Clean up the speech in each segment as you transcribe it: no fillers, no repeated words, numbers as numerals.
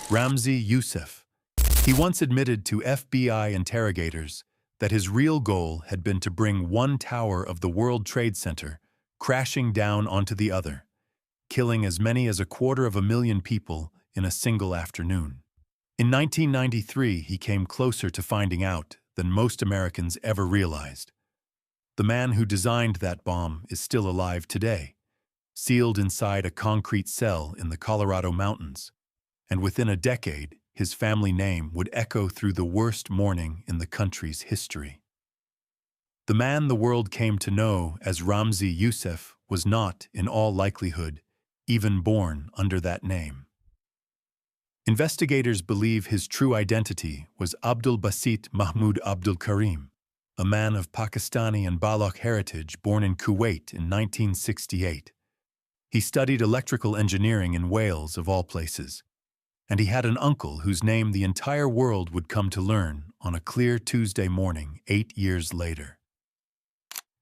Ramzi Youssef. He once admitted to FBI interrogators that his real goal had been to bring one tower of the World Trade Center crashing down onto the other, killing as many as 250,000 people in a single afternoon. In 1993, he came closer to finding out than most Americans ever realized. The man who designed that bomb is still alive today, sealed inside a concrete cell in the Colorado mountains, and within a decade, his family name would echo through the worst mourning in the country's history. The man the world came to know as Ramzi Youssef was not, in all likelihood, even born under that name. Investigators believe his true identity was Abdul Basit Mahmoud Abdul Karim, a man of Pakistani and Baloch heritage born in Kuwait in 1968. He studied electrical engineering in Wales, of all places, and he had an uncle whose name the entire world would come to learn on a clear Tuesday morning 8 years later.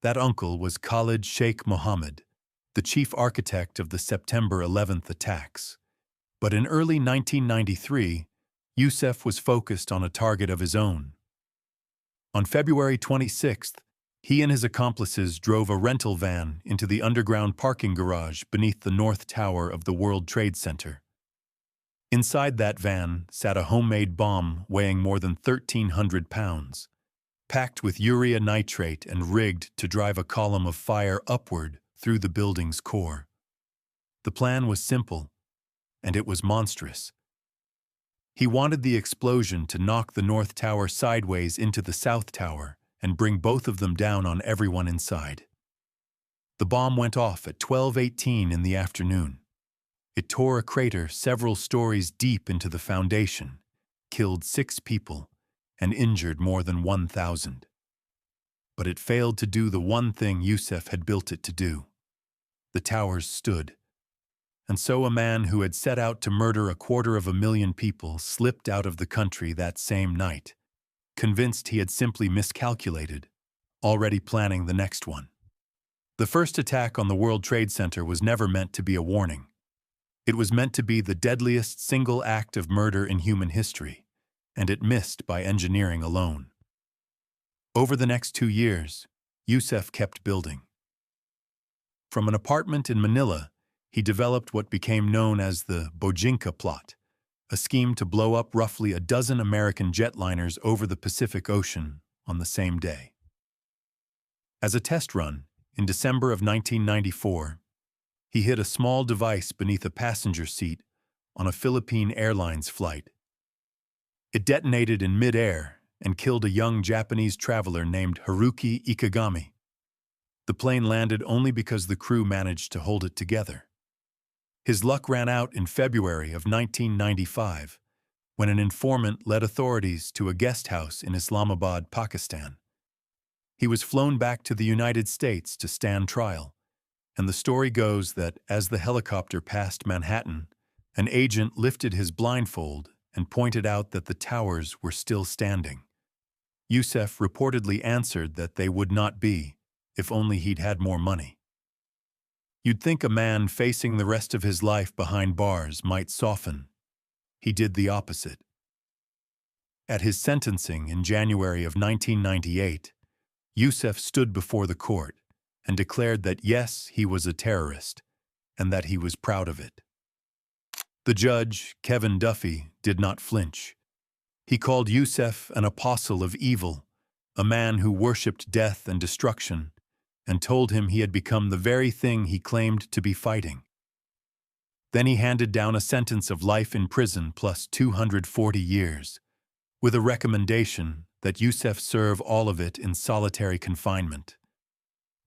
That uncle was Khalid Sheikh Mohammed, the chief architect of the September 11th attacks. But in early 1993, Youssef was focused on a target of his own. On February 26th, he and his accomplices drove a rental van into the underground parking garage beneath the North Tower of the World Trade Center. Inside that van sat a homemade bomb weighing more than 1,300 pounds, packed with urea nitrate and rigged to drive a column of fire upward through the building's core. The plan was simple, and it was monstrous. He wanted the explosion to knock the North Tower sideways into the South Tower and bring both of them down on everyone inside. The bomb went off at 12:18 in the afternoon. It tore a crater several stories deep into the foundation, killed 6 people, and injured more than 1,000. But it failed to do the one thing Youssef had built it to do. The towers stood. And so a man who had set out to murder 250,000 people slipped out of the country that same night, convinced he had simply miscalculated, already planning the next one. The first attack on the World Trade Center was never meant to be a warning. It was meant to be the deadliest single act of murder in human history, and it missed by engineering alone. Over the next 2 years, Youssef kept building. From an apartment in Manila, he developed what became known as the Bojinka plot, a scheme to blow up roughly a dozen American jetliners over the Pacific Ocean on the same day. As a test run, in December of 1994, he hid a small device beneath a passenger seat on a Philippine Airlines flight. It detonated in mid-air and killed a young Japanese traveler named Haruki Ikegami. The plane landed only because the crew managed to hold it together. His luck ran out in February of 1995, when an informant led authorities to a guest house in Islamabad, Pakistan. He was flown back to the United States to stand trial, and the story goes that as the helicopter passed Manhattan, an agent lifted his blindfold and pointed out that the towers were still standing. Youssef reportedly answered that they would not be, if only he'd had more money. You'd think a man facing the rest of his life behind bars might soften. He did the opposite. At his sentencing in January of 1998, Youssef stood before the court and declared that yes, he was a terrorist, and that he was proud of it. The judge, Kevin Duffy, did not flinch. He called Youssef an apostle of evil, a man who worshipped death and destruction, and told him he had become the very thing he claimed to be fighting. Then he handed down a sentence of life in prison plus 240 years, with a recommendation that Youssef serve all of it in solitary confinement.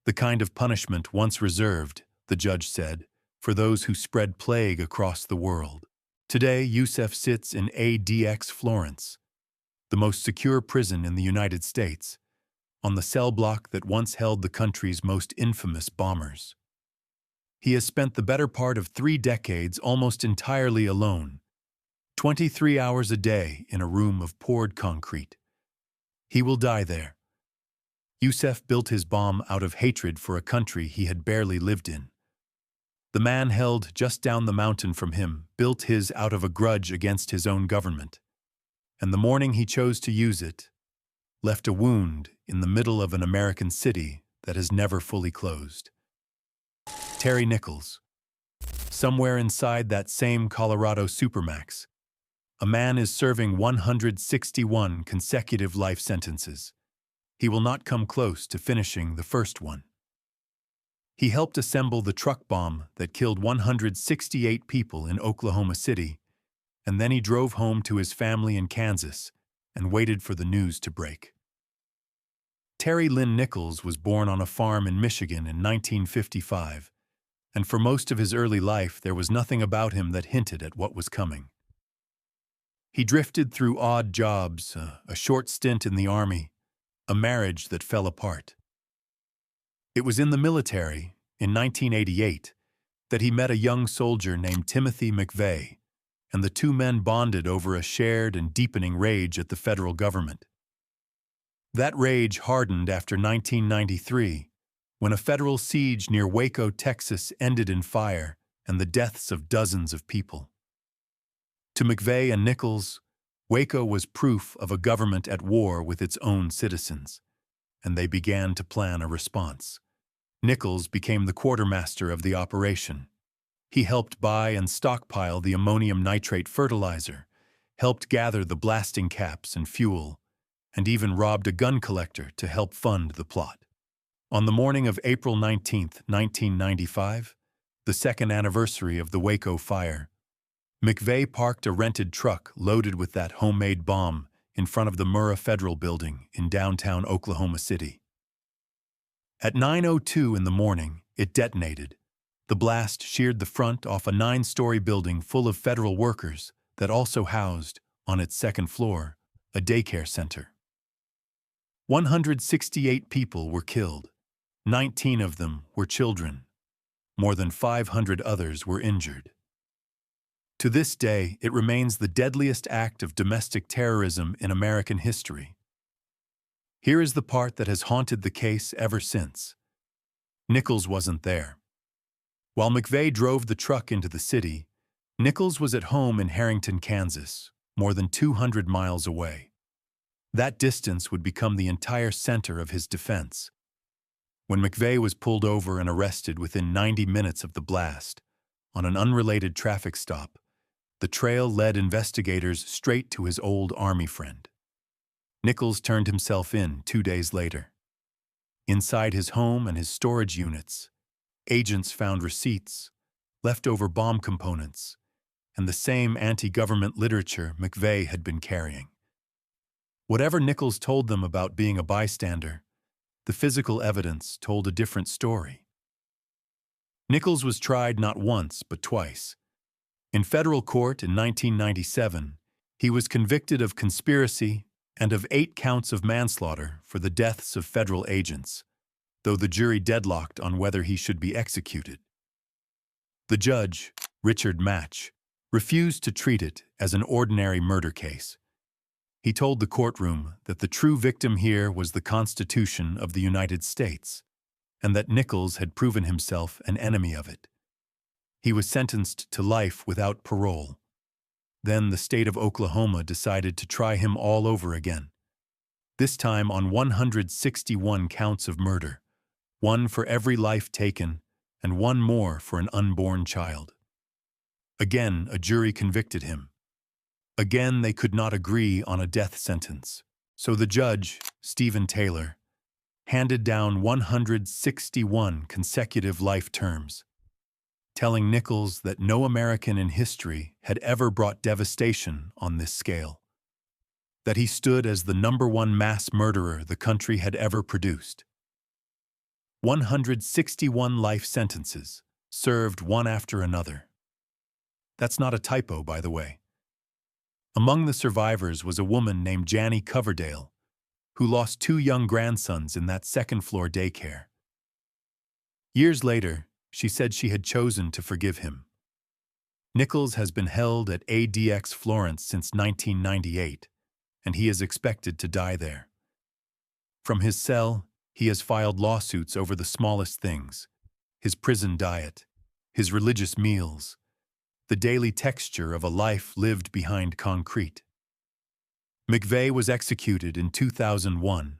The kind of punishment once reserved, the judge said, for those who spread plague across the world. Today, Youssef sits in ADX Florence, the most secure prison in the United States, on the cell block that once held the country's most infamous bombers. He has spent the better part of 3 decades almost entirely alone, 23 hours a day in a room of poured concrete. He will die there. Youssef built his bomb out of hatred for a country he had barely lived in. The man held just down the mountain from him built his out of a grudge against his own government, and the morning he chose to use it left a wound in the middle of an American city that has never fully closed. Terry Nichols. Somewhere inside that same Colorado supermax, a man is serving 161 consecutive life sentences. He will not come close to finishing the first one. He helped assemble the truck bomb that killed 168 people in Oklahoma City, and then he drove home to his family in Kansas and waited for the news to break. Terry Lynn Nichols was born on a farm in Michigan in 1955, and for most of his early life there was nothing about him that hinted at what was coming. He drifted through odd jobs, a short stint in the Army, a marriage that fell apart. It was in the military, in 1988, that he met a young soldier named Timothy McVeigh, and the two men bonded over a shared and deepening rage at the federal government. That rage hardened after 1993, when a federal siege near Waco, Texas ended in fire and the deaths of dozens of people. To McVeigh and Nichols, Waco was proof of a government at war with its own citizens, and they began to plan a response. Nichols became the quartermaster of the operation. He helped buy and stockpile the ammonium nitrate fertilizer, helped gather the blasting caps and fuel, and even robbed a gun collector to help fund the plot. On the morning of April 19, 1995, the second anniversary of the Waco fire, McVeigh parked a rented truck loaded with that homemade bomb in front of the Murrah Federal Building in downtown Oklahoma City. At 9:02 in the morning, it detonated. The blast sheared the front off a 9-story building full of federal workers that also housed, on its second floor, a daycare center. 168 people were killed. 19 of them were children. More than 500 others were injured. To this day, it remains the deadliest act of domestic terrorism in American history. Here is the part that has haunted the case ever since. Nichols wasn't there. While McVeigh drove the truck into the city, Nichols was at home in Harrington, Kansas, more than 200 miles away. That distance would become the entire center of his defense. When McVeigh was pulled over and arrested within 90 minutes of the blast, on an unrelated traffic stop, the trail led investigators straight to his old Army friend. Nichols turned himself in 2 days later. Inside his home and his storage units, agents found receipts, leftover bomb components, and the same anti-government literature McVeigh had been carrying. Whatever Nichols told them about being a bystander, the physical evidence told a different story. Nichols was tried not once but twice. In federal court in 1997, he was convicted of conspiracy and of 8 counts of manslaughter for the deaths of federal agents, though the jury deadlocked on whether he should be executed. The judge, Richard Match, refused to treat it as an ordinary murder case. He told the courtroom that the true victim here was the Constitution of the United States, and that Nichols had proven himself an enemy of it. He was sentenced to life without parole. Then the state of Oklahoma decided to try him all over again, this time on 161 counts of murder, 1 for every life taken and 1 more for an unborn child. Again, a jury convicted him. Again, they could not agree on a death sentence, so the judge, Stephen Taylor, handed down 161 consecutive life terms, telling Nichols that no American in history had ever brought devastation on this scale, that he stood as the #1 mass murderer the country had ever produced. 161 life sentences, served one after another. That's not a typo, by the way. Among the survivors was a woman named Jannie Coverdale, who lost 2 young grandsons in that second-floor daycare. Years later, she said she had chosen to forgive him. Nichols has been held at ADX Florence since 1998, and he is expected to die there. From his cell, he has filed lawsuits over the smallest things: his prison diet, his religious meals, the daily texture of a life lived behind concrete. McVeigh was executed in 2001.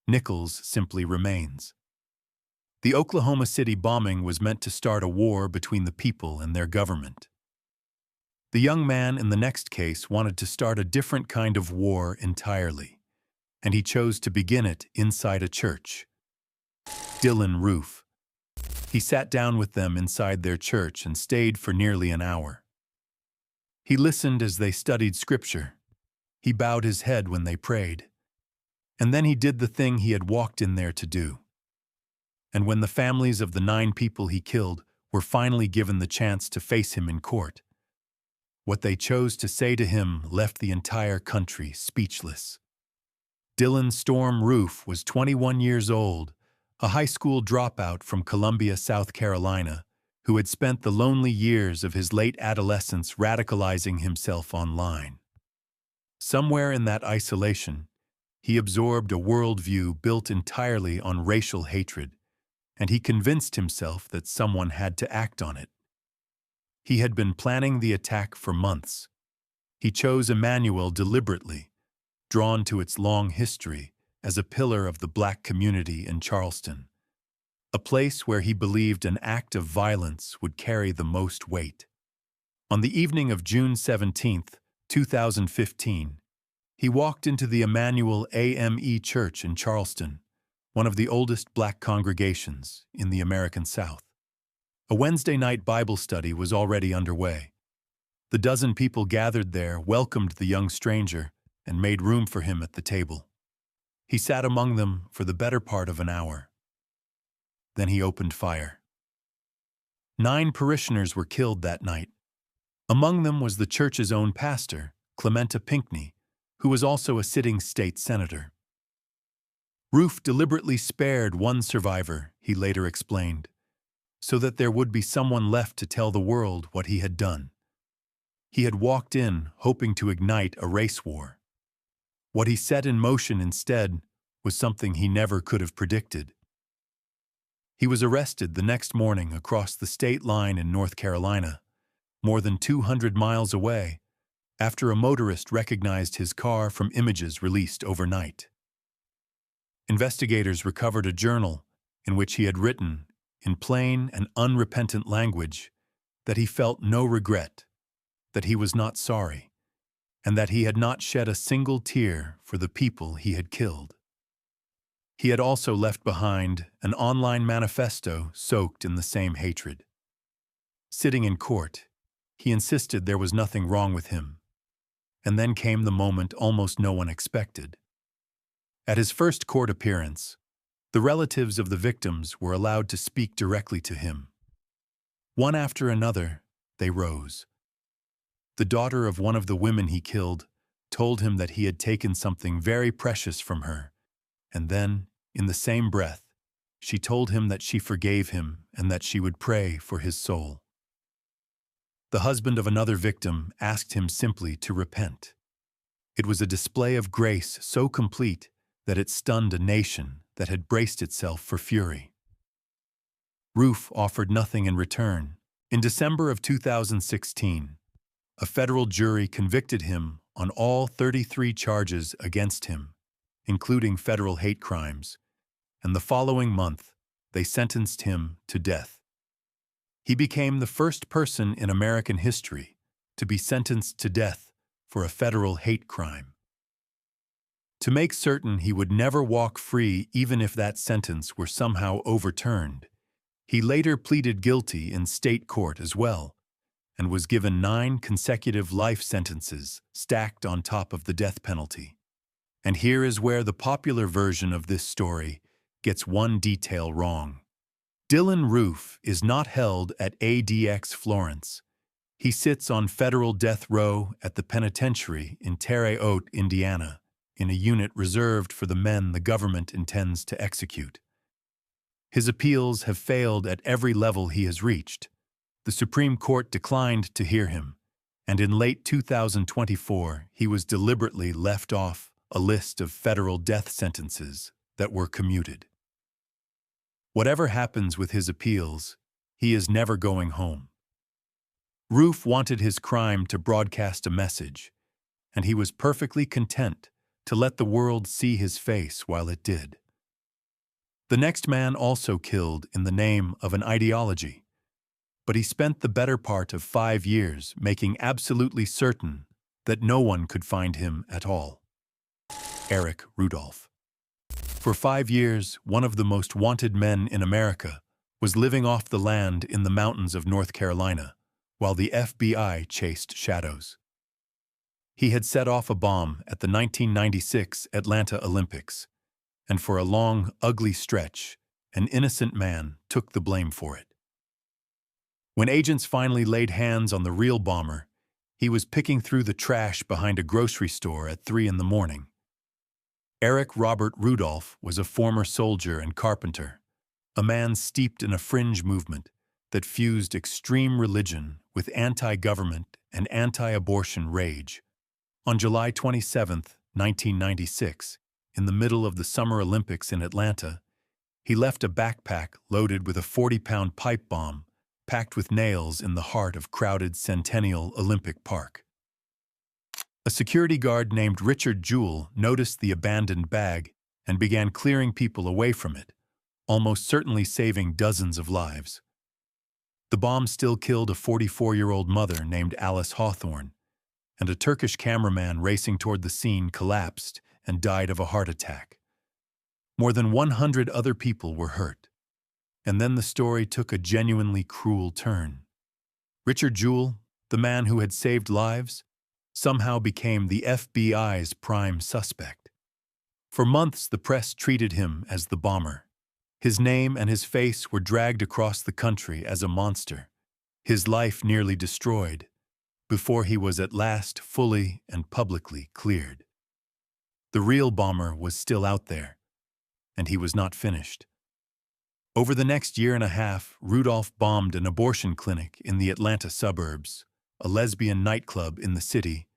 Nichols simply remains. The Oklahoma City bombing was meant to start a war between the people and their government. The young man in the next case wanted to start a different kind of war entirely, and he chose to begin it inside a church. Dylann Roof. He sat down with them inside their church and stayed for nearly an hour. He listened as they studied scripture. He bowed his head when they prayed. And then he did the thing he had walked in there to do. And when the families of the 9 people he killed were finally given the chance to face him in court, what they chose to say to him left the entire country speechless. Dylann Storm Roof was 21 years old, a high school dropout from Columbia, South Carolina, who had spent the lonely years of his late adolescence radicalizing himself online. Somewhere in that isolation, he absorbed a worldview built entirely on racial hatred, and he convinced himself that someone had to act on it. He had been planning the attack for months. He chose Emmanuel deliberately, drawn to its long history as a pillar of the Black community in Charleston, a place where he believed an act of violence would carry the most weight. On the evening of June 17, 2015, he walked into the Emmanuel AME Church in Charleston, one of the oldest Black congregations in the American South. A Wednesday night Bible study was already underway. The dozen people gathered there welcomed the young stranger and made room for him at the table. He sat among them for the better part of an hour. Then he opened fire. 9 parishioners were killed that night. Among them was the church's own pastor, Clementa Pinckney, who was also a sitting state senator. Roof deliberately spared one survivor, he later explained, so that there would be someone left to tell the world what he had done. He had walked in hoping to ignite a race war. What he set in motion instead was something he never could have predicted. He was arrested the next morning across the state line in North Carolina, more than 200 miles away, after a motorist recognized his car from images released overnight. Investigators recovered a journal in which he had written, in plain and unrepentant language, that he felt no regret, that he was not sorry, and that he had not shed a single tear for the people he had killed. He had also left behind an online manifesto soaked in the same hatred. Sitting in court, he insisted there was nothing wrong with him. And then came the moment almost no one expected. At his first court appearance, the relatives of the victims were allowed to speak directly to him. One after another, they rose. The daughter of one of the women he killed told him that he had taken something very precious from her, and then, in the same breath, she told him that she forgave him and that she would pray for his soul. The husband of another victim asked him simply to repent. It was a display of grace so complete that it stunned a nation that had braced itself for fury. Roof offered nothing in return. In December of 2016, a federal jury convicted him on all 33 charges against him, including federal hate crimes, and the following month, they sentenced him to death. He became the first person in American history to be sentenced to death for a federal hate crime. To make certain he would never walk free even if that sentence were somehow overturned, he later pleaded guilty in state court as well, and was given 9 consecutive life sentences stacked on top of the death penalty. And here is where the popular version of this story gets one detail wrong. Dylann Roof is not held at ADX Florence. He sits on federal death row at the penitentiary in Terre Haute, Indiana, in a unit reserved for the men the government intends to execute. His appeals have failed at every level he has reached. The Supreme Court declined to hear him, and in late 2024, he was deliberately left off a list of federal death sentences that were commuted. Whatever happens with his appeals, He is never going home. Roof wanted his crime to broadcast a message, and he was perfectly content to let the world see his face while it did. The next man also killed in the name of an ideology, but he spent the better part of 5 years making absolutely certain that no one could find him at all. Eric Rudolph. For 5 years, one of the most wanted men in America was living off the land in the mountains of North Carolina, while the FBI chased shadows. He had set off a bomb at the 1996 Atlanta Olympics, and for a long, ugly stretch, an innocent man took the blame for it. When agents finally laid hands on the real bomber, he was picking through the trash behind a grocery store at 3 in the morning. Eric Robert Rudolph was a former soldier and carpenter, a man steeped in a fringe movement that fused extreme religion with anti-government and anti-abortion rage. On July 27, 1996, in the middle of the Summer Olympics in Atlanta, he left a backpack loaded with a 40-pound pipe bomb packed with nails in the heart of crowded Centennial Olympic Park. A security guard named Richard Jewell noticed the abandoned bag and began clearing people away from it, almost certainly saving dozens of lives. The bomb still killed a 44-year-old mother named Alice Hawthorne, and a Turkish cameraman racing toward the scene collapsed and died of a heart attack. More than 100 other people were hurt. And then the story took a genuinely cruel turn. Richard Jewell, the man who had saved lives, somehow became the FBI's prime suspect. For months, the press treated him as the bomber. His name and his face were dragged across the country as a monster, his life nearly destroyed, before he was at last fully and publicly cleared. The real bomber was still out there, and he was not finished. Over the next year and a half, Rudolph bombed an abortion clinic in the Atlanta suburbs, a lesbian nightclub in the city,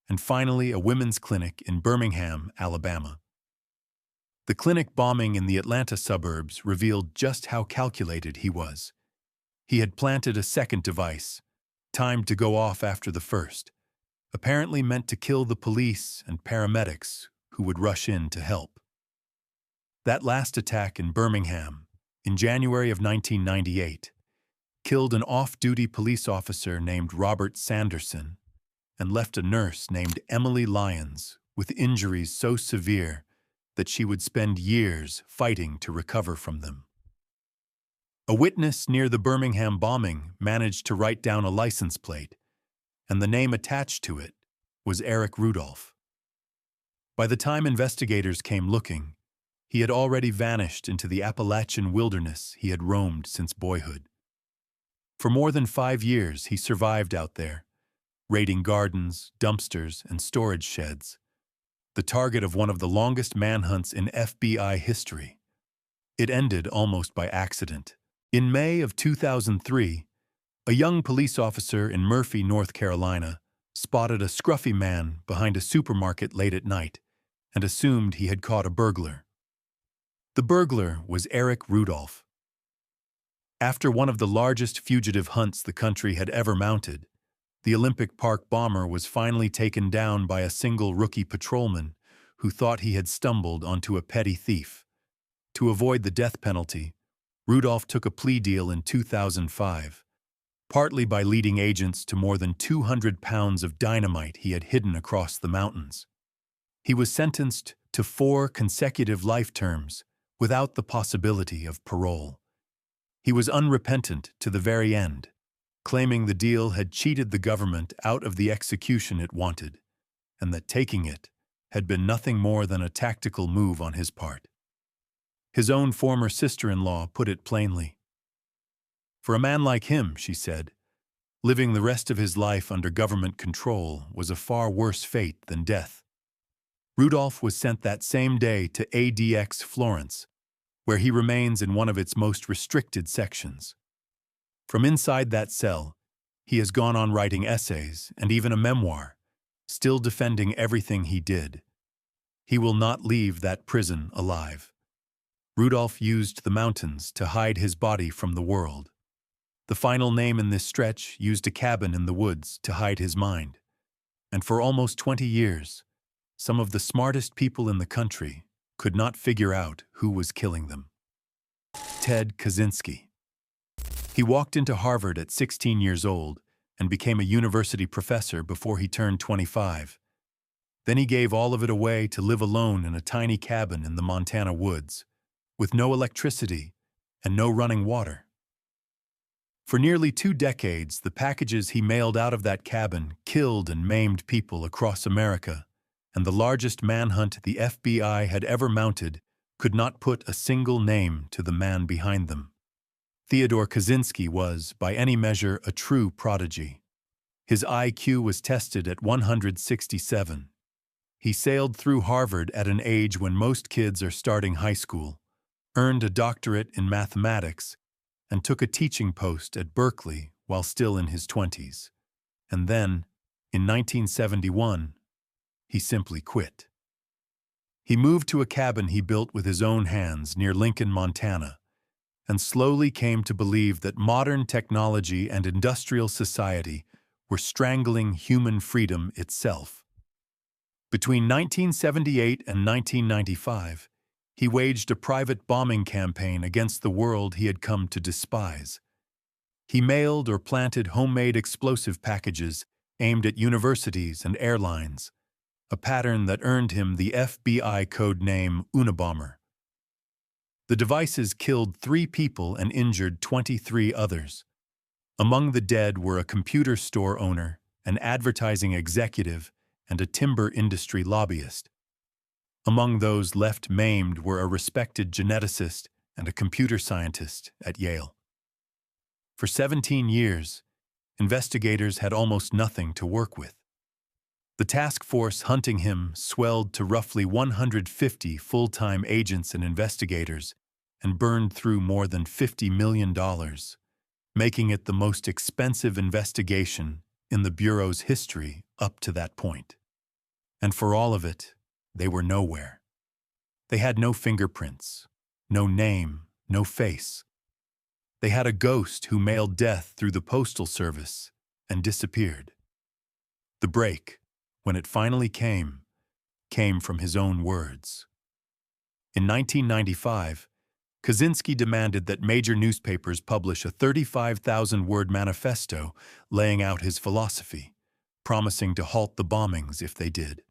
and finally a women's clinic in Birmingham, Alabama. The clinic bombing in the Atlanta suburbs revealed just how calculated he was. He had planted a second device, timed to go off after the first, apparently meant to kill the police and paramedics who would rush in to help. That last attack in Birmingham, in January of 1998, killed an off-duty police officer named Robert Sanderson and left a nurse named Emily Lyons with injuries so severe that she would spend years fighting to recover from them. A witness near the Birmingham bombing managed to write down a license plate, and the name attached to it was Eric Rudolph. By the time investigators came looking, he had already vanished into the Appalachian wilderness he had roamed since boyhood. For more than 5 years, he survived out there, raiding gardens, dumpsters, and storage sheds, the target of one of the longest manhunts in FBI history. It ended almost by accident. In May of 2003, a young police officer in Murphy, North Carolina, spotted a scruffy man behind a supermarket late at night and assumed he had caught a burglar. The burglar was Eric Rudolph. After one of the largest fugitive hunts the country had ever mounted, the Olympic Park bomber was finally taken down by a single rookie patrolman who thought he had stumbled onto a petty thief. To avoid the death penalty, Rudolph took a plea deal in 2005, partly by leading agents to more than 200 pounds of dynamite he had hidden across the mountains. He was sentenced to 4 consecutive life terms without the possibility of parole. He was unrepentant to the very end, claiming the deal had cheated the government out of the execution it wanted, and that taking it had been nothing more than a tactical move on his part. His own former sister-in-law put it plainly. For a man like him, she said, living the rest of his life under government control was a far worse fate than death. Rudolph was sent that same day to ADX Florence, where he remains in one of its most restricted sections. From inside that cell, he has gone on writing essays and even a memoir, still defending everything he did. He will not leave that prison alive. Rudolph used the mountains to hide his body from the world. The final name in this stretch used a cabin in the woods to hide his mind. And for almost 20 years, some of the smartest people in the country could not figure out who was killing them. Ted Kaczynski. He walked into Harvard at 16 years old and became a university professor before he turned 25. Then he gave all of it away to live alone in a tiny cabin in the Montana woods, with no electricity and no running water. For nearly 2 decades, the packages he mailed out of that cabin killed and maimed people across America, and the largest manhunt the FBI had ever mounted could not put a single name to the man behind them. Theodore Kaczynski was, by any measure, a true prodigy. His IQ was tested at 167. He sailed through Harvard at an age when most kids are starting high school, earned a doctorate in mathematics, and took a teaching post at Berkeley while still in his 20s. And then, in 1971, he simply quit. He moved to a cabin he built with his own hands near Lincoln, Montana, and slowly came to believe that modern technology and industrial society were strangling human freedom itself. Between 1978 and 1995, he waged a private bombing campaign against the world he had come to despise. He mailed or planted homemade explosive packages aimed at universities and airlines, a pattern that earned him the FBI code name Unabomber. The devices killed 3 people and injured 23 others. Among the dead were a computer store owner, an advertising executive, and a timber industry lobbyist. Among those left maimed were a respected geneticist and a computer scientist at Yale. For 17 years, investigators had almost nothing to work with. The task force hunting him swelled to roughly 150 full-time agents and investigators and burned through more than $50 million, making it the most expensive investigation in the Bureau's history up to that point. And for all of it, they were nowhere. They had no fingerprints, no name, no face. They had a ghost who mailed death through the postal service and disappeared. The break, when it finally came from his own words. In 1995, Kaczynski demanded that major newspapers publish a 35,000-word manifesto laying out his philosophy, promising to halt the bombings if they did.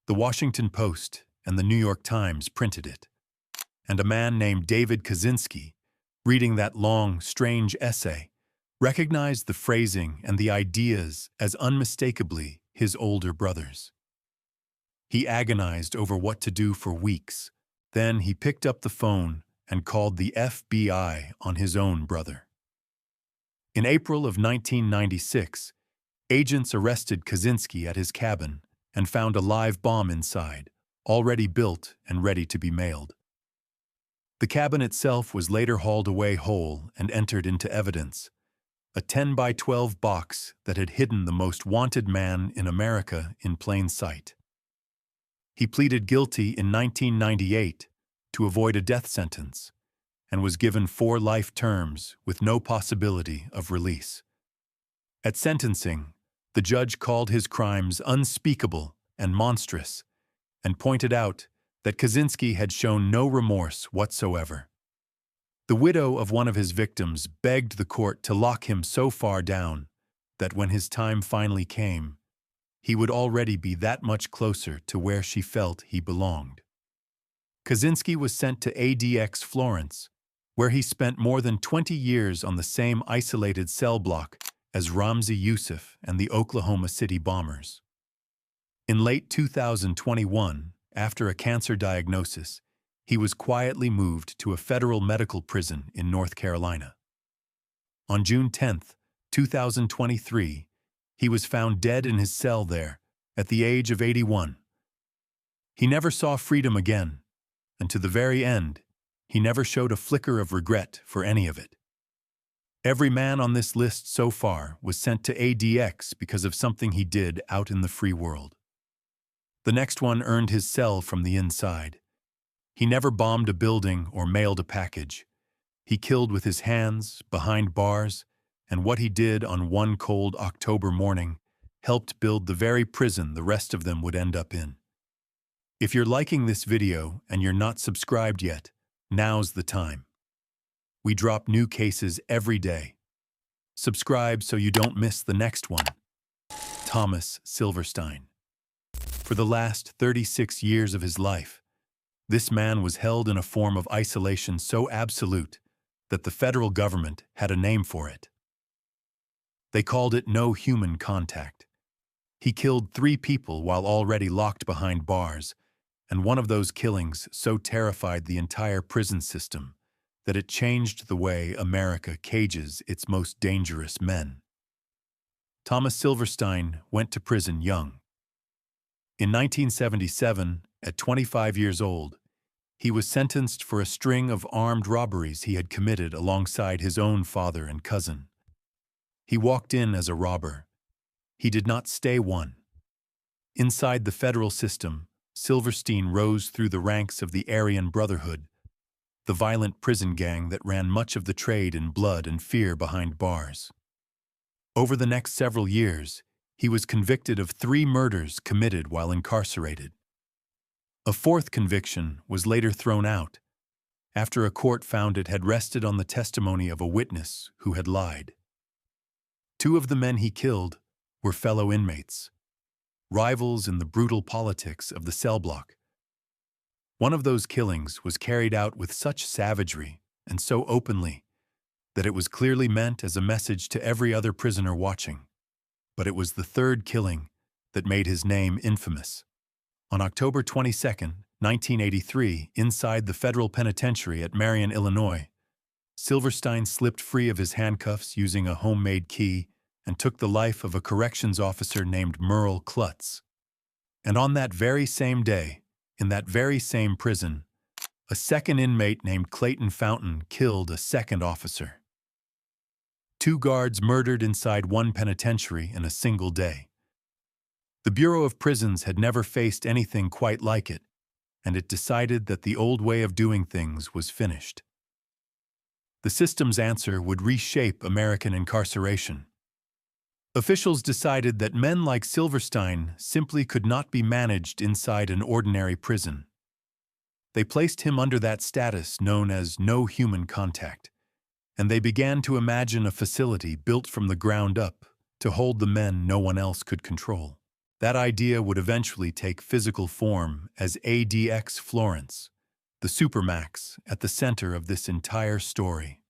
The Washington Post and the New York Times printed it, and a man named David Kaczynski, reading that long, strange essay, recognized the phrasing and the ideas as unmistakably his older brother's. He agonized over what to do for weeks. Then he picked up the phone and called the FBI on his own brother. In April of 1996, agents arrested Kaczynski at his cabin and found a live bomb inside, already built and ready to be mailed. The cabin itself was later hauled away whole and entered into evidence, a 10 by 12 box that had hidden the most wanted man in America in plain sight. He pleaded guilty in 1998 to avoid a death sentence and was given 4 life terms with no possibility of release. At sentencing, the judge called his crimes unspeakable and monstrous and pointed out that Kaczynski had shown no remorse whatsoever. The widow of one of his victims begged the court to lock him so far down that when his time finally came, he would already be that much closer to where she felt he belonged. Kaczynski was sent to ADX Florence, where he spent more than 20 years on the same isolated cell block as Ramzi Youssef and the Oklahoma City bombers. In late 2021, after a cancer diagnosis, he was quietly moved to a federal medical prison in North Carolina. On June 10, 2023, he was found dead in his cell there at the age of 81. He never saw freedom again, and to the very end, he never showed a flicker of regret for any of it. Every man on this list so far was sent to ADX because of something he did out in the free world. The next one earned his cell from the inside. He never bombed a building or mailed a package. He killed with his hands, behind bars, and what he did on one cold October morning helped build the very prison the rest of them would end up in. If you're liking this video and you're not subscribed yet, now's the time. We drop new cases every day. Subscribe so you don't miss the next one. Thomas Silverstein. For the last 36 years of his life, this man was held in a form of isolation so absolute that the federal government had a name for it. They called it no human contact. He killed 3 people while already locked behind bars, and one of those killings so terrified the entire prison system that it changed the way America cages its most dangerous men. Thomas Silverstein went to prison young. In 1977, at 25 years old, he was sentenced for a string of armed robberies he had committed alongside his own father and cousin. He walked in as a robber. He did not stay one. Inside the federal system, Silverstein rose through the ranks of the Aryan Brotherhood, the violent prison gang that ran much of the trade in blood and fear behind bars. Over the next several years, he was convicted of 3 murders committed while incarcerated. A 4th conviction was later thrown out, after a court found it had rested on the testimony of a witness who had lied. 2 of the men he killed were fellow inmates, rivals in the brutal politics of the cell block. One of those killings was carried out with such savagery and so openly that it was clearly meant as a message to every other prisoner watching. But it was the 3rd killing that made his name infamous. On October 22, 1983, inside the federal penitentiary at Marion, Illinois, Silverstein slipped free of his handcuffs using a homemade key and took the life of a corrections officer named Merle Klutz. And on that very same day, in that very same prison, a 2nd inmate named Clayton Fountain killed a 2nd officer. 2 guards murdered inside one penitentiary in a single day. The Bureau of Prisons had never faced anything quite like it, and it decided that the old way of doing things was finished. The system's answer would reshape American incarceration. Officials decided that men like Silverstein simply could not be managed inside an ordinary prison. They placed him under that status known as no human contact, and they began to imagine a facility built from the ground up to hold the men no one else could control. That idea would eventually take physical form as ADX Florence, the supermax at the center of this entire story.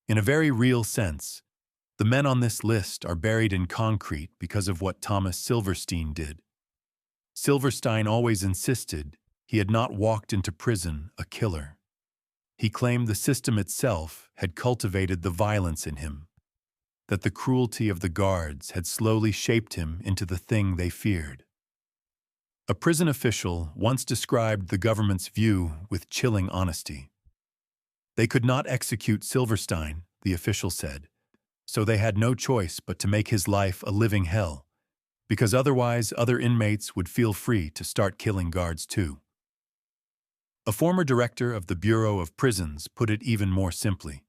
In a very real sense, the men on this list are buried in concrete because of what Thomas Silverstein did. Silverstein always insisted he had not walked into prison a killer. He claimed the system itself had cultivated the violence in him, that the cruelty of the guards had slowly shaped him into the thing they feared. A prison official once described the government's view with chilling honesty. They could not execute Silverstein, the official said, so they had no choice but to make his life a living hell, because otherwise other inmates would feel free to start killing guards too. A former director of the Bureau of Prisons put it even more simply,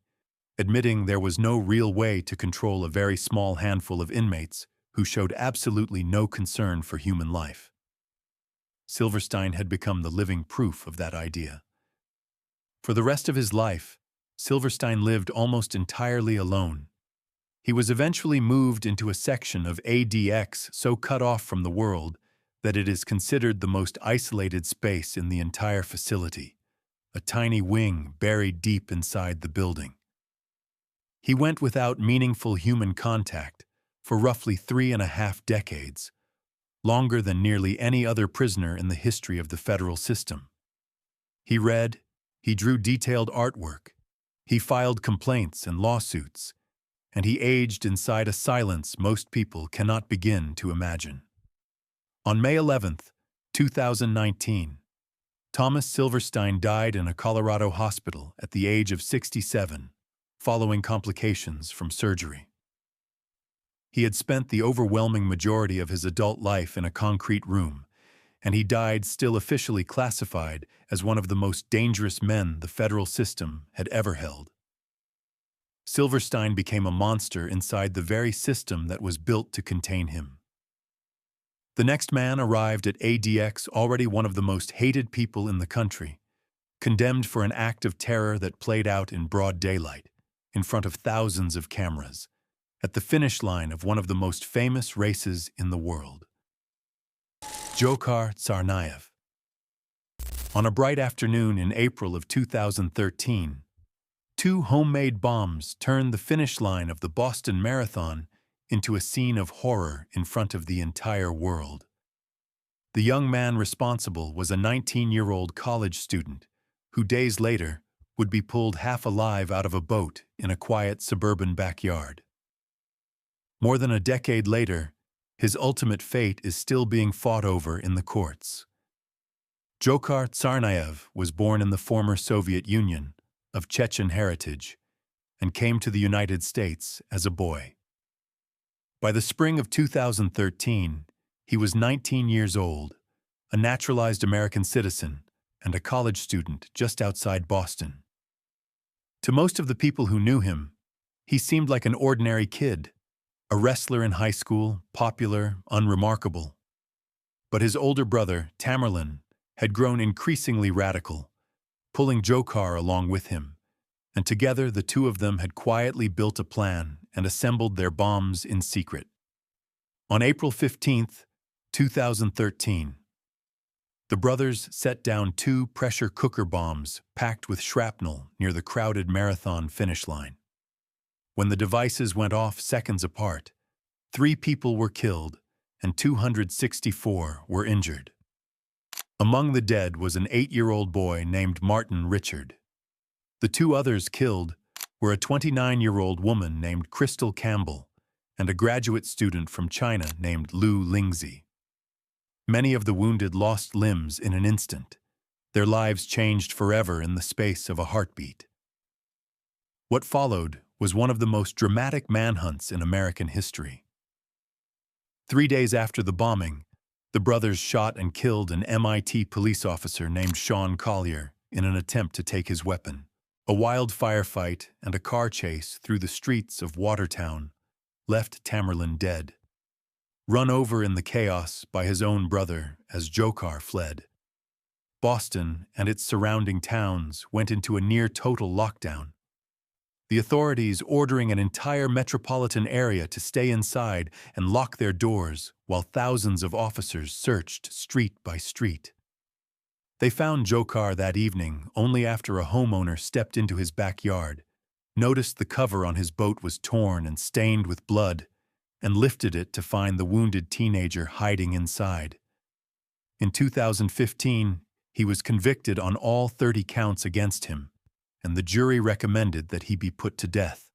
admitting there was no real way to control a very small handful of inmates who showed absolutely no concern for human life. Silverstein had become the living proof of that idea. For the rest of his life, Silverstein lived almost entirely alone. He was eventually moved into a section of ADX so cut off from the world that it is considered the most isolated space in the entire facility, a tiny wing buried deep inside the building. He went without meaningful human contact for roughly 3.5 decades, longer than nearly any other prisoner in the history of the federal system. He read, he drew detailed artwork, he filed complaints and lawsuits, and he aged inside a silence most people cannot begin to imagine. On May 11, 2019, Thomas Silverstein died in a Colorado hospital at the age of 67, following complications from surgery. He had spent the overwhelming majority of his adult life in a concrete room, and he died still officially classified as one of the most dangerous men the federal system had ever held. Silverstein became a monster inside the very system that was built to contain him. The next man arrived at ADX, already one of the most hated people in the country, condemned for an act of terror that played out in broad daylight, in front of thousands of cameras, at the finish line of one of the most famous races in the world. Dzhokhar Tsarnaev. On a bright afternoon in April of 2013, 2 homemade bombs turned the finish line of the Boston Marathon into a scene of horror in front of the entire world. The young man responsible was a 19-year-old college student who days later would be pulled half alive out of a boat in a quiet suburban backyard. More than a decade later, his ultimate fate is still being fought over in the courts. Dzhokhar Tsarnaev was born in the former Soviet Union, of Chechen heritage, and came to the United States as a boy. By the spring of 2013, he was 19 years old, a naturalized American citizen, and a college student just outside Boston. To most of the people who knew him, he seemed like an ordinary kid, a wrestler in high school, popular, unremarkable. But his older brother, Tamerlan, had grown increasingly radical, pulling Dzhokhar along with him, and together the two of them had quietly built a plan and assembled their bombs in secret. On April 15, 2013, the brothers set down 2 pressure cooker bombs packed with shrapnel near the crowded marathon finish line. When the devices went off seconds apart, 3 people were killed and 264 were injured. Among the dead was an 8-year-old boy named Martin Richard. The 2 others killed were a 29-year-old woman named Crystal Campbell and a graduate student from China named Lu Lingzi. Many of the wounded lost limbs in an instant. Their lives changed forever in the space of a heartbeat. What followed was one of the most dramatic manhunts in American history. 3 days after the bombing, the brothers shot and killed an MIT police officer named Sean Collier in an attempt to take his weapon. A wild firefight and a car chase through the streets of Watertown left Tamerlan dead, run over in the chaos by his own brother as Dzhokhar fled. Boston and its surrounding towns went into a near-total lockdown, the authorities ordering an entire metropolitan area to stay inside and lock their doors while thousands of officers searched street by street. They found Dzhokhar that evening only after a homeowner stepped into his backyard, noticed the cover on his boat was torn and stained with blood, and lifted it to find the wounded teenager hiding inside. In 2015, he was convicted on all 30 counts against him, and the jury recommended that he be put to death.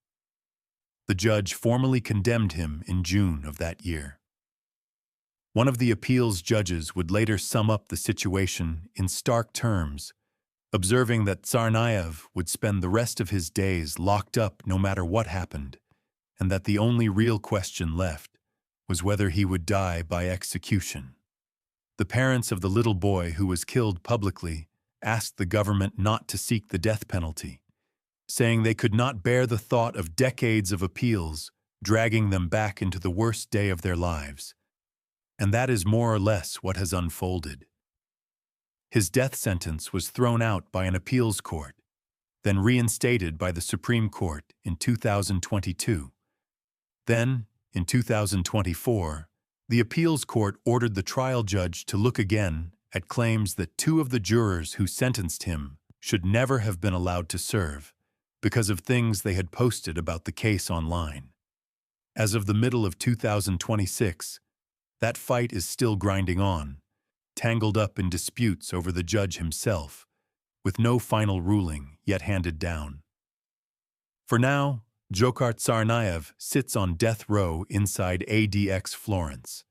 The judge formally condemned him in June of that year. One of the appeals judges would later sum up the situation in stark terms, observing that Tsarnaev would spend the rest of his days locked up no matter what happened, and that the only real question left was whether he would die by execution. The parents of the little boy who was killed publicly asked the government not to seek the death penalty, saying they could not bear the thought of decades of appeals dragging them back into the worst day of their lives. And that is more or less what has unfolded. His death sentence was thrown out by an appeals court, then reinstated by the Supreme Court in 2022. Then, in 2024, the appeals court ordered the trial judge to look again at claims that 2 of the jurors who sentenced him should never have been allowed to serve because of things they had posted about the case online. As of the middle of 2026, that fight is still grinding on, tangled up in disputes over the judge himself, with no final ruling yet handed down. For now, Dzhokhar Tsarnaev sits on death row inside ADX Florence,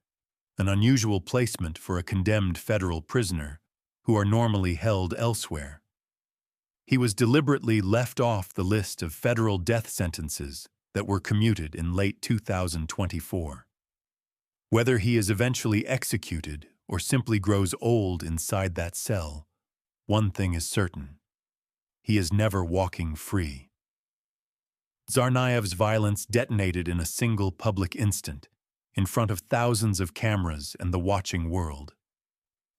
an unusual placement for a condemned federal prisoner who are normally held elsewhere. He was deliberately left off the list of federal death sentences that were commuted in late 2024. Whether he is eventually executed or simply grows old inside that cell, one thing is certain: he is never walking free. Tsarnaev's violence detonated in a single public instant, in front of thousands of cameras and the watching world.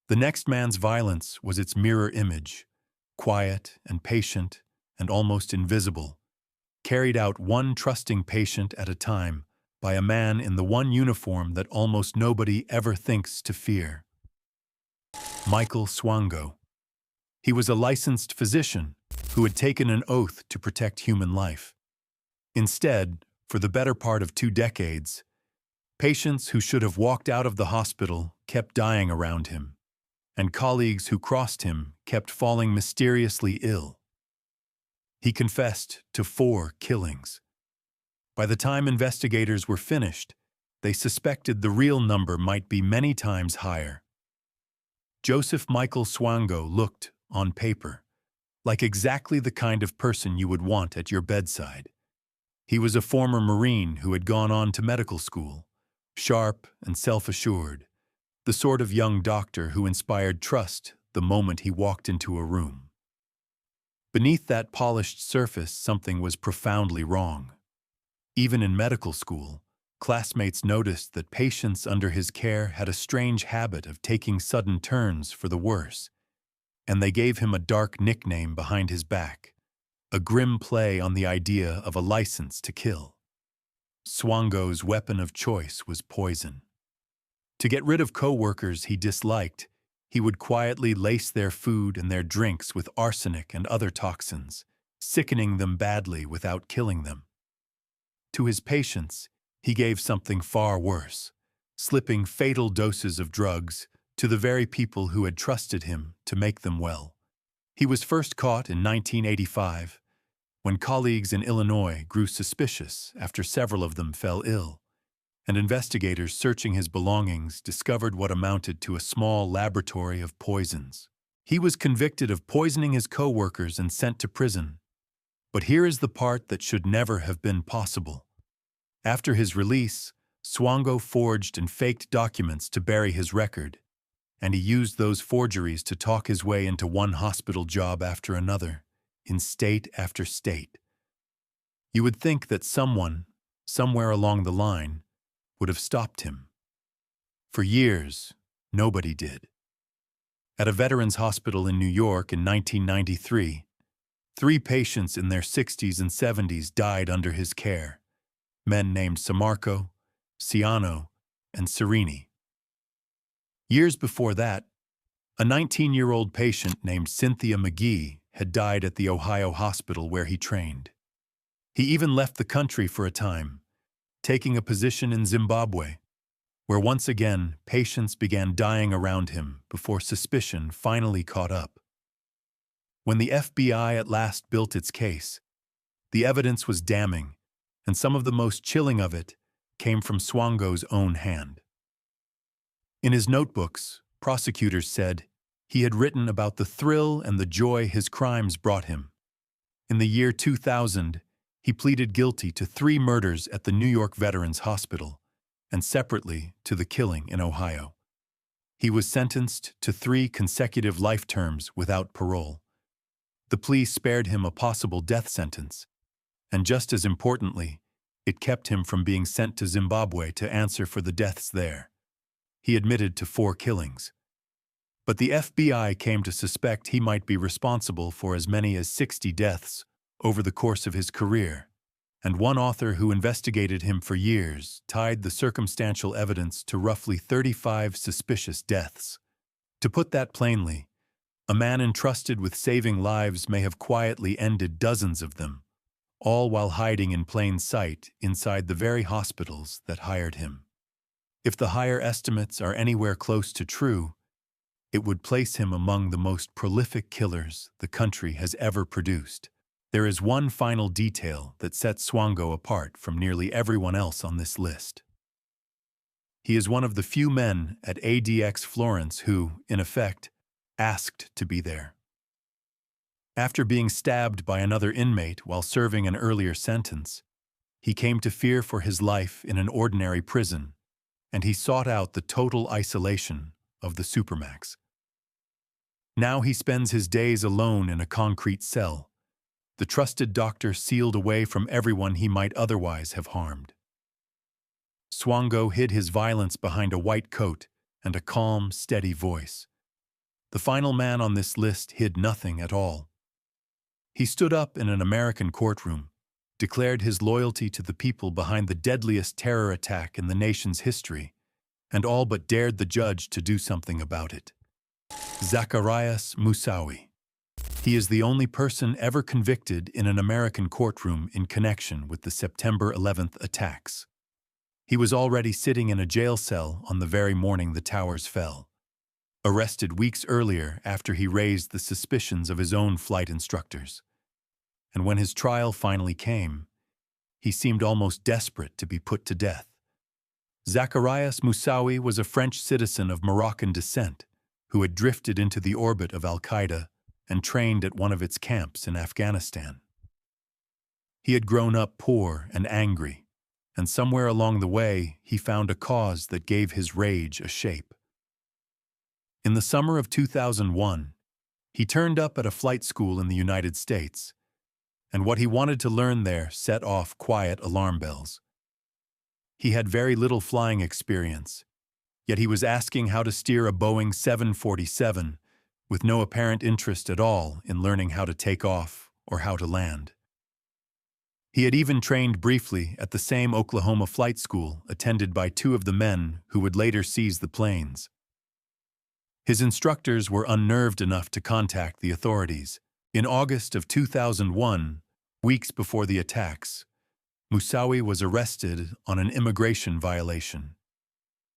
The next man's violence was its mirror image, quiet and patient and almost invisible, carried out one trusting patient at a time by a man in the one uniform that almost nobody ever thinks to fear. Michael Swango. He was a licensed physician who had taken an oath to protect human life. Instead, for the better part of 2 decades, patients who should have walked out of the hospital kept dying around him, and colleagues who crossed him kept falling mysteriously ill. He confessed to 4 killings. By the time investigators were finished, they suspected the real number might be many times higher. Joseph Michael Swango looked, on paper, like exactly the kind of person you would want at your bedside. He was a former Marine who had gone on to medical school, sharp and self-assured, the sort of young doctor who inspired trust the moment he walked into a room. Beneath that polished surface, something was profoundly wrong. Even in medical school, classmates noticed that patients under his care had a strange habit of taking sudden turns for the worse, and they gave him a dark nickname behind his back, a grim play on the idea of a license to kill. Swango's weapon of choice was poison. To get rid of co-workers he disliked, he would quietly lace their food and their drinks with arsenic and other toxins, sickening them badly without killing them. To his patients, he gave something far worse, slipping fatal doses of drugs to the very people who had trusted him to make them well. He was first caught in 1985, when colleagues in Illinois grew suspicious after several of them fell ill, and investigators searching his belongings discovered what amounted to a small laboratory of poisons. He was convicted of poisoning his co-workers and sent to prison. But here is the part that should never have been possible. After his release, Swango forged and faked documents to bury his record, and he used those forgeries to talk his way into one hospital job after another, in state after state. You would think that someone, somewhere along the line, would have stopped him. For years, nobody did. At a veterans hospital in New York in 1993, 3 patients in their 60s and 70s died under his care, men named Samarco, Ciano, and Serini. Years before that, a 19-year-old patient named Cynthia McGee had died at the Ohio hospital where he trained. He even left the country for a time, taking a position in Zimbabwe, where once again patients began dying around him before suspicion finally caught up. When the FBI at last built its case, the evidence was damning, and some of the most chilling of it came from Swango's own hand. In his notebooks, prosecutors said he had written about the thrill and the joy his crimes brought him. In the year 2000, he pleaded guilty to 3 murders at the New York Veterans Hospital, and separately to the killing in Ohio. He was sentenced to 3 consecutive life terms without parole. The plea spared him a possible death sentence, and just as importantly, it kept him from being sent to Zimbabwe to answer for the deaths there. He admitted to 4 killings. But the FBI came to suspect he might be responsible for as many as 60 deaths over the course of his career, and one author who investigated him for years tied the circumstantial evidence to roughly 35 suspicious deaths. To put that plainly, a man entrusted with saving lives may have quietly ended dozens of them, all while hiding in plain sight inside the very hospitals that hired him. If the higher estimates are anywhere close to true, it would place him among the most prolific killers the country has ever produced. There is one final detail that sets Swango apart from nearly everyone else on this list. He is one of the few men at ADX Florence who, in effect, asked to be there. After being stabbed by another inmate while serving an earlier sentence, he came to fear for his life in an ordinary prison, and he sought out the total isolation of the supermax. Now he spends his days alone in a concrete cell, the trusted doctor sealed away from everyone he might otherwise have harmed. Swango hid his violence behind a white coat and a calm, steady voice. The final man on this list hid nothing at all. He stood up in an American courtroom, declared his loyalty to the people behind the deadliest terror attack in the nation's history, and all but dared the judge to do something about it. Zacarias Moussaoui. He is the only person ever convicted in an American courtroom in connection with the September 11th attacks. He was already sitting in a jail cell on the very morning the towers fell, arrested weeks earlier after he raised the suspicions of his own flight instructors. And when his trial finally came, he seemed almost desperate to be put to death. Zacarias Moussaoui was a French citizen of Moroccan descent who had drifted into the orbit of Al-Qaeda and trained at one of its camps in Afghanistan. He had grown up poor and angry, and somewhere along the way he found a cause that gave his rage a shape. In the summer of 2001, he turned up at a flight school in the United States, and what he wanted to learn there set off quiet alarm bells. He had very little flying experience, yet he was asking how to steer a Boeing 747 with no apparent interest at all in learning how to take off or how to land. He had even trained briefly at the same Oklahoma flight school attended by two of the men who would later seize the planes. His instructors were unnerved enough to contact the authorities. In August of 2001, weeks before the attacks, Moussaoui was arrested on an immigration violation.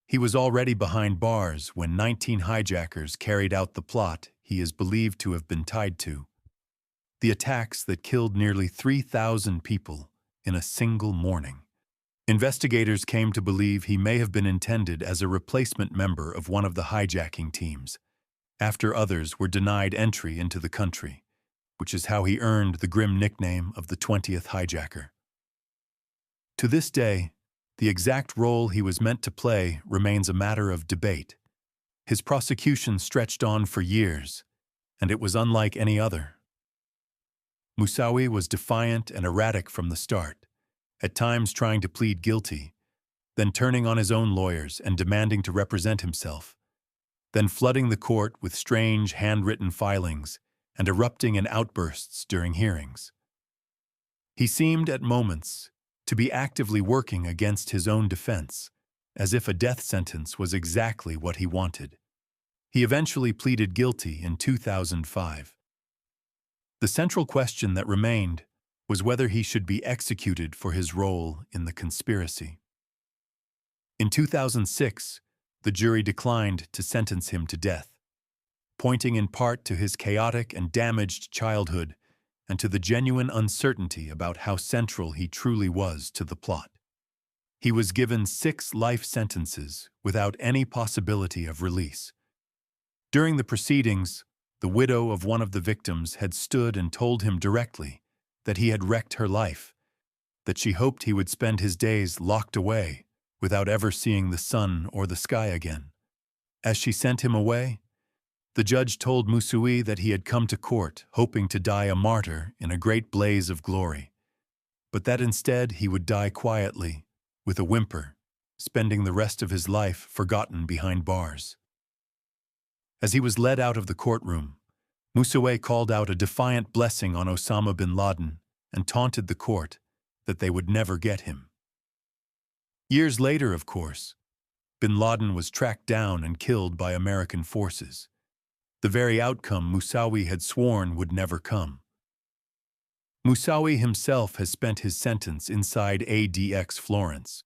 He was already behind bars when 19 hijackers carried out the plot he is believed to have been tied to. The attacks that killed nearly 3,000 people in a single morning. Investigators came to believe he may have been intended as a replacement member of one of the hijacking teams, after others were denied entry into the country, which is how he earned the grim nickname of the 20th hijacker. To this day, the exact role he was meant to play remains a matter of debate. His prosecution stretched on for years, and it was unlike any other. Moussaoui was defiant and erratic from the start, at times trying to plead guilty, then turning on his own lawyers and demanding to represent himself, then flooding the court with strange handwritten filings and erupting in outbursts during hearings. He seemed, at moments, to be actively working against his own defense, as if a death sentence was exactly what he wanted. He eventually pleaded guilty in 2005. The central question that remained was whether he should be executed for his role in the conspiracy. In 2006, the jury declined to sentence him to death, pointing in part to his chaotic and damaged childhood and to the genuine uncertainty about how central he truly was to the plot. He was given 6 life sentences without any possibility of release. During the proceedings, the widow of one of the victims had stood and told him directly that he had wrecked her life, that she hoped he would spend his days locked away without ever seeing the sun or the sky again. As she sent him away, the judge told Moussaoui that he had come to court hoping to die a martyr in a great blaze of glory, but that instead he would die quietly, with a whimper, spending the rest of his life forgotten behind bars. As he was led out of the courtroom, Moussaoui called out a defiant blessing on Osama bin Laden and taunted the court that they would never get him. Years later, of course, bin Laden was tracked down and killed by American forces, the very outcome Moussaoui had sworn would never come. Moussaoui himself has spent his sentence inside ADX Florence,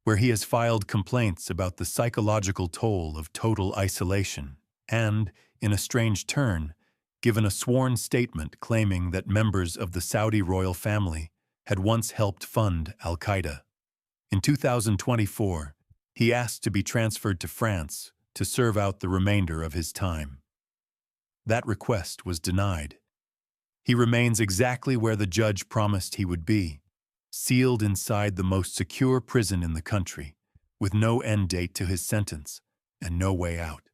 where he has filed complaints about the psychological toll of total isolation and, in a strange turn, given a sworn statement claiming that members of the Saudi royal family had once helped fund Al-Qaeda. In 2024, he asked to be transferred to France to serve out the remainder of his time. That request was denied. He remains exactly where the judge promised he would be, sealed inside the most secure prison in the country, with no end date to his sentence and no way out.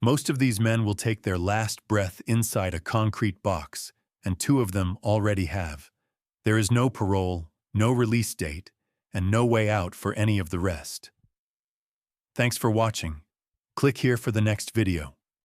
Most of these men will take their last breath inside a concrete box, and 2 of them already have. There is no parole, no release date, and no way out for any of the rest. Thanks for watching. Click here for the next video.